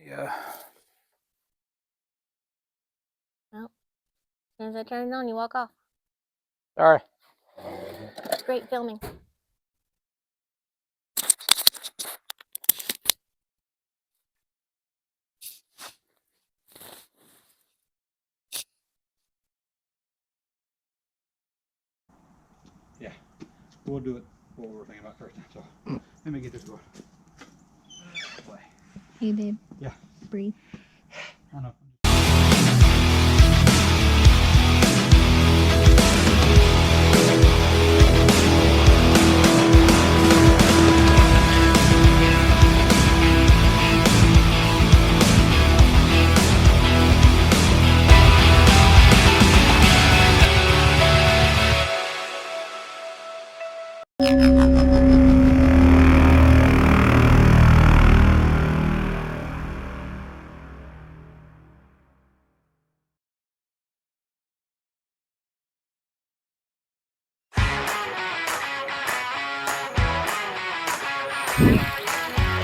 Yeah. Well, as soon as I turn it on, you walk off. Sorry. Great filming. Yeah, we'll do it what we were thinking about first time. So let me get this going. Hey, babe. Yeah. Breathe. I know.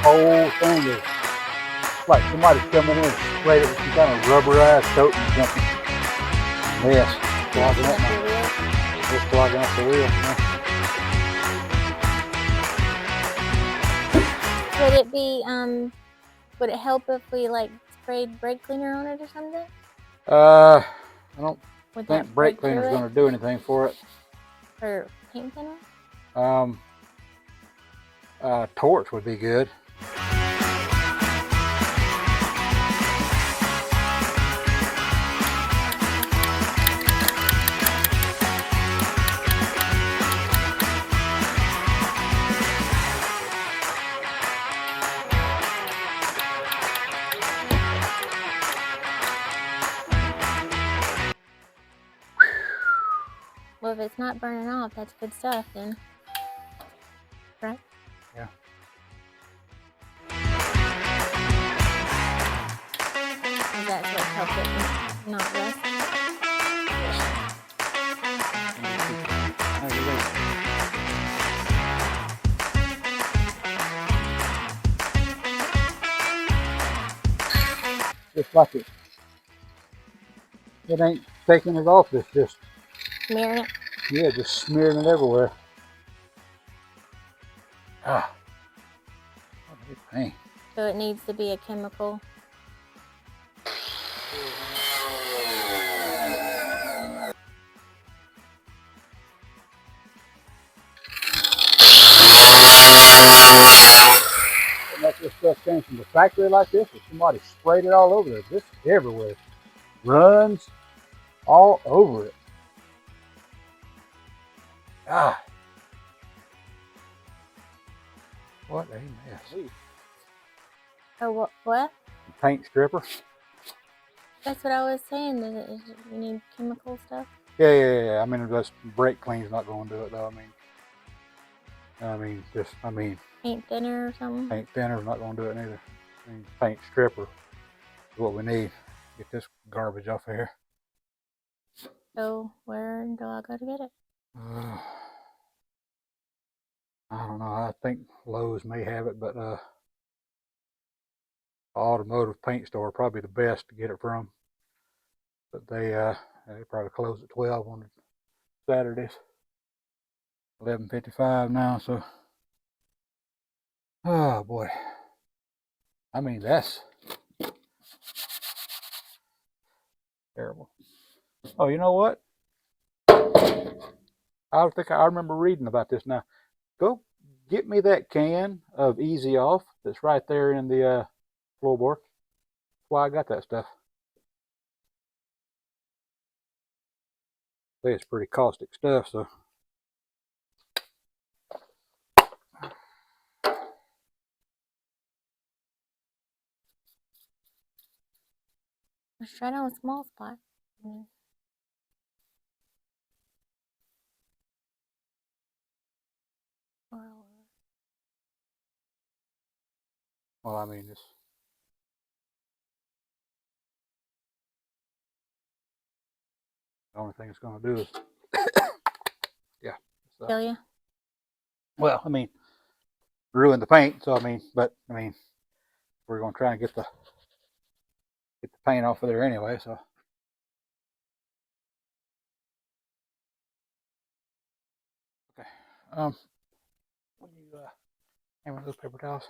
Whole thing is like somebody coming in and sprayed it with some kind of rubberized coating or something. Yes, clogging up my wheel. Just clogging up the wheel. Yeah. Would it be would it help if we like sprayed brake cleaner on it or something? I don't Would think brake cleaner is going to do anything for it. Or paint thinner? Torch would be good. Well, if it's not burning off, that's good stuff then. Right? Yeah. That's what helps it not rust. Just like it ain't taking it off, it's just Smearing it? Yeah, just smearing it everywhere. Ah, what a big pain. So it needs to be a chemical. And that's this stuff came from the factory like this, or somebody sprayed it all over it. This is everywhere. Runs all over it. Ah. What a mess. Oh, what? Paint stripper. That's what I was saying. You need chemical stuff? Yeah. I mean, just brake clean's not going to do it though. I mean, paint thinner or something? Paint thinner's not going to do it neither. I mean, paint stripper is what we need. Get this garbage off of here. So where do I go to get it? I don't know. I think Lowe's may have it, but automotive paint store probably the best to get it from. But they probably close at 12 on Saturdays. 11:55 now, so oh boy. I mean, that's terrible. Oh, you know what? I think I remember reading about this now. Go get me that can of Easy Off that's right there in the floorboard. That's why I got that stuff. It's pretty caustic stuff, so. Let's try down a small spot. Well, I mean, it's the only thing it's going to do is, yeah. Kill you? Well, I mean, ruin the paint. So I mean, We're gonna try and get the paint off of there anyway. So okay, will you hand me those paper towels,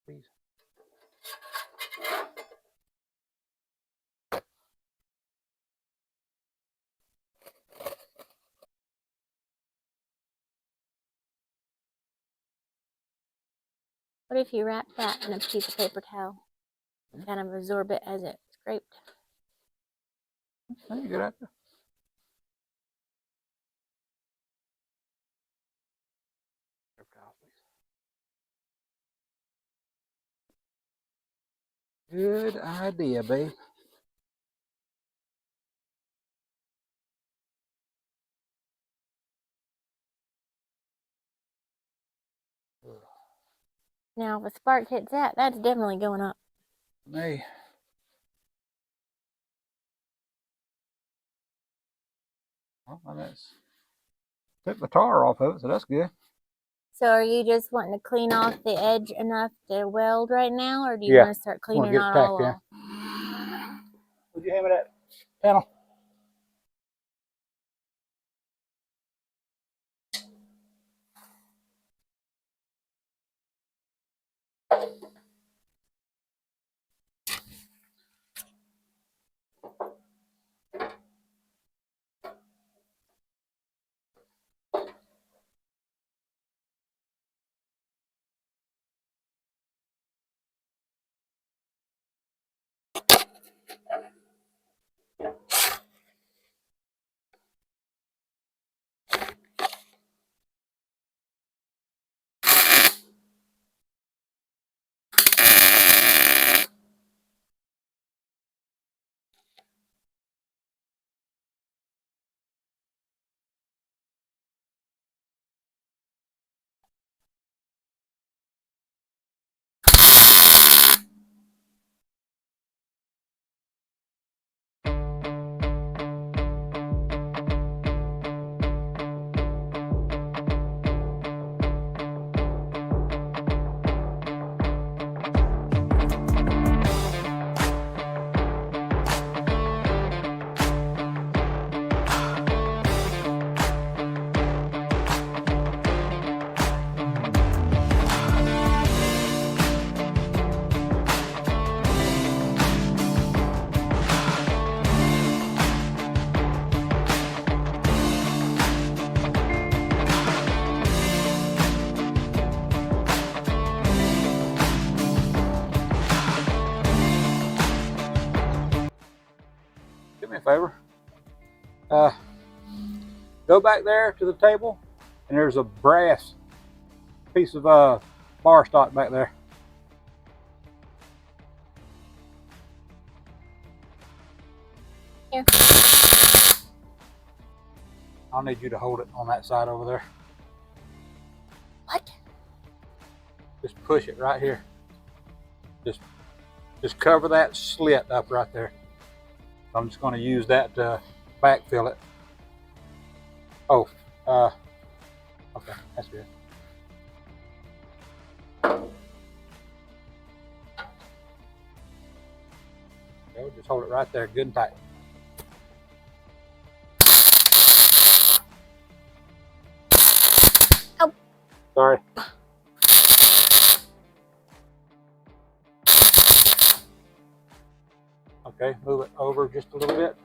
please? What if you wrap that in a piece of paper towel and kind of absorb it as it's scraped? That's a good idea. Paper towels, please. Good idea, babe. Now, if a spark hits that, that's definitely going up. Hey. Well, that's took the tar off of it, so that's good. So are you just wanting to clean off the edge enough to weld right now, or do you Yeah, want to start cleaning get it out tacked all in. off? Would you hand me that panel? Do me a favor. Go back there to the table, and there's a brass piece of bar stock back there. Here. I'll need you to hold it on that side over there. What? Just push it right here. Just cover that slit up right there. I'm just going to use that to backfill it. Oh, okay, that's good. Okay, just hold it right there, good and tight. Oh. Sorry. Okay, move it over just a little bit.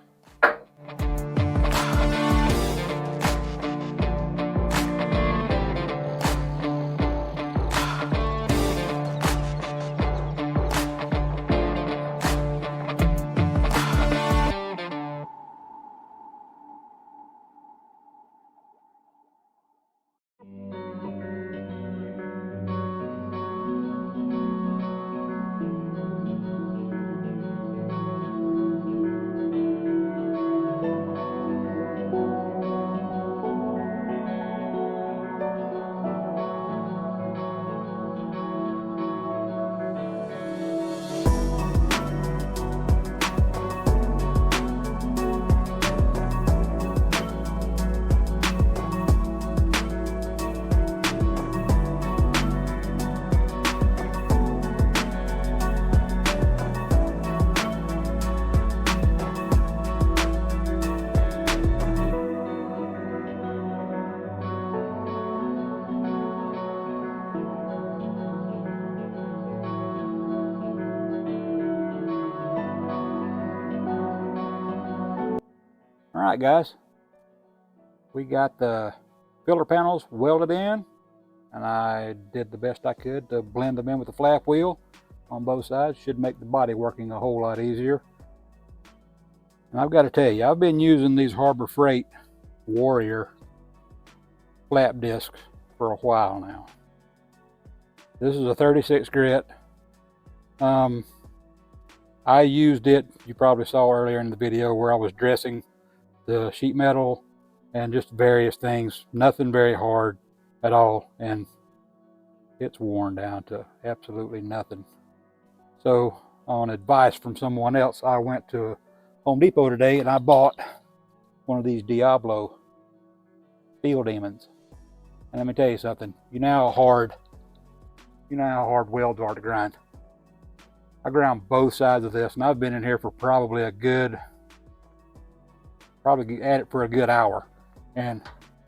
Alright guys, we got the filler panels welded in, and I did the best I could to blend them in with the flap wheel on both sides. Should make the body working a whole lot easier. And I've got to tell you, I've been using these Harbor Freight Warrior flap discs for a while now. This is a 36 grit. I used it, you probably saw earlier in the video, where I was dressing the sheet metal and just various things. Nothing very hard at all, and it's worn down to absolutely nothing. So on advice from someone else, I went to Home Depot today and I bought one of these Diablo Steel Demons. And let me tell you something, you know how hard welds are to grind. I ground both sides of this, and I've been in here for probably at it for a good hour, and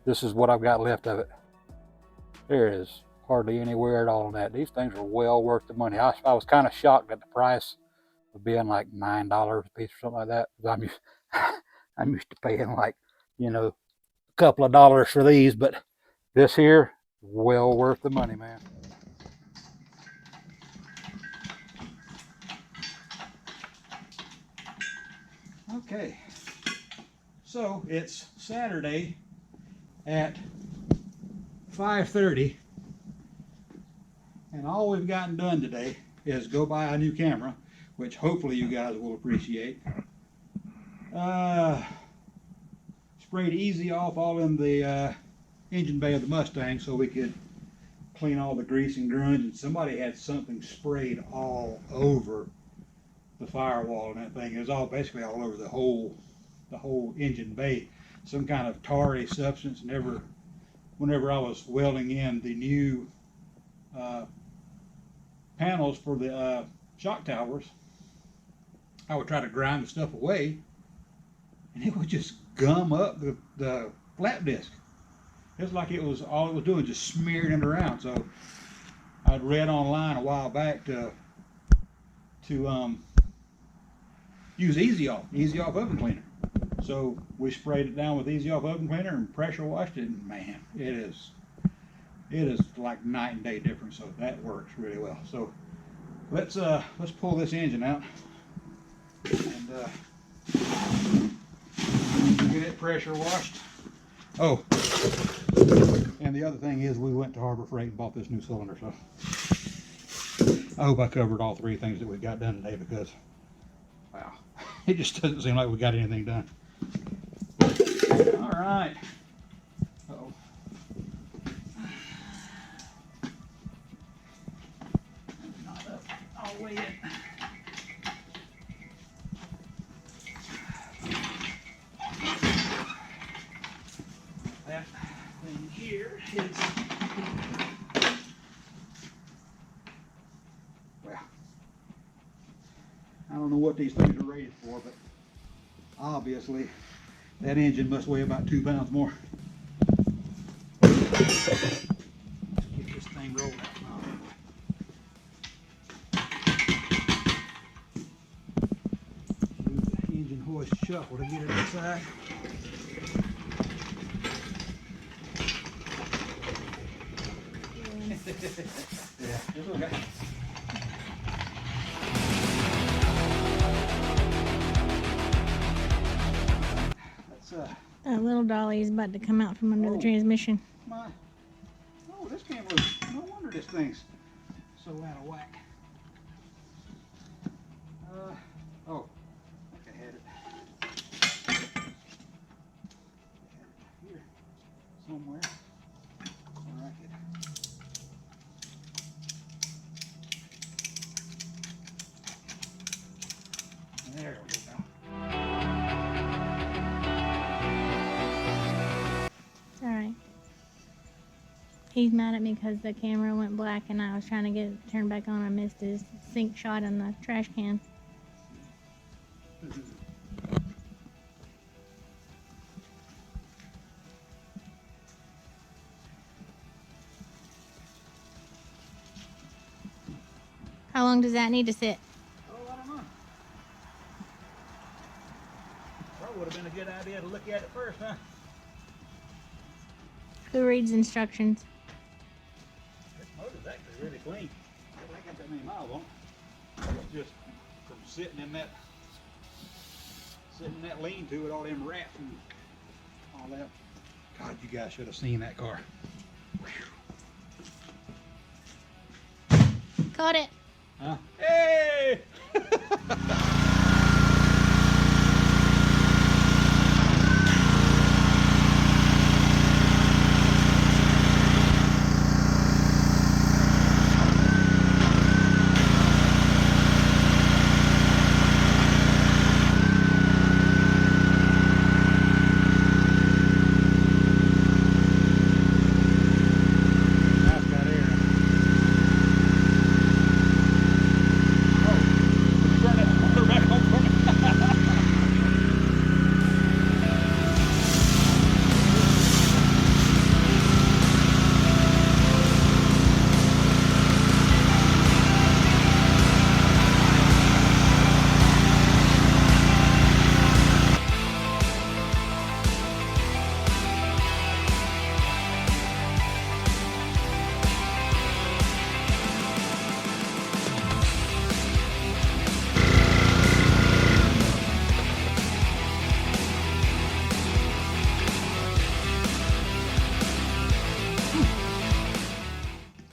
this is what I've got left of it. There is hardly any wear at all on that. These things are well worth the money. I was kind of shocked at the price of being like $9 a piece or something like that. I'm used to paying like, you know, a couple of dollars for these, but this here, well worth the money, man. Okay, so it's Saturday at 5:30, and all we've gotten done today is go buy a new camera, which hopefully you guys will appreciate. Sprayed Easy Off all in the engine bay of the Mustang so we could clean all the grease and grunge, and somebody had something sprayed all over the firewall, and that thing is all basically all over the whole engine bay. Some kind of tarry substance. Whenever I was welding in the new panels for the shock towers, I would try to grind the stuff away, and it would just gum up the flap disc. It's like it was all it was doing, just smearing it around. So I'd read online a while back to use Easy Off oven cleaner. So we sprayed it down with Easy Off oven cleaner and pressure washed it, and man, it is like night and day difference. So that works really well. So let's pull this engine out and get it pressure washed. Oh, and the other thing is we went to Harbor Freight and bought this new cylinder. So I hope I covered all three things that we got done today, because wow, it just doesn't seem like we got anything done. All right. Uh-oh. Not up all the way yet. That thing here is, well, I don't know what these things are rated for, but obviously that engine must weigh about 2 pounds more. Let's get this thing rolled out. Use the engine hoist shuffle to get it inside. Yeah, it's okay. That little dolly is about to come out from under the transmission. Oh, this camera, no wonder this thing's so out of whack. Oh, I had it. Here, somewhere. Where I could. There we go. Alright. He's mad at me because the camera went black and I was trying to get it turned back on. I missed his sink shot in the trash can. How long does that need to sit? Oh, I don't know. Probably would have been a good good idea to look at it first, huh? Who reads instructions? This motor's actually really clean. I ain't got that many miles on it. It's just from sitting in that lean-to with all them rats and all that. God, you guys should have seen that car. Caught it. Huh? Hey!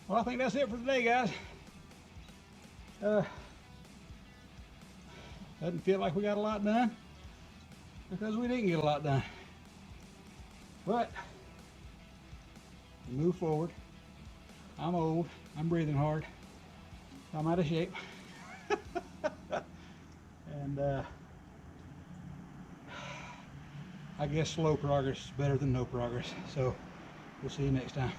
Well, I think that's it for today, guys. Doesn't feel like we got a lot done because we didn't get a lot done. But move forward. I'm old. I'm breathing hard. I'm out of shape. And I guess slow progress is better than no progress. So we'll see you next time.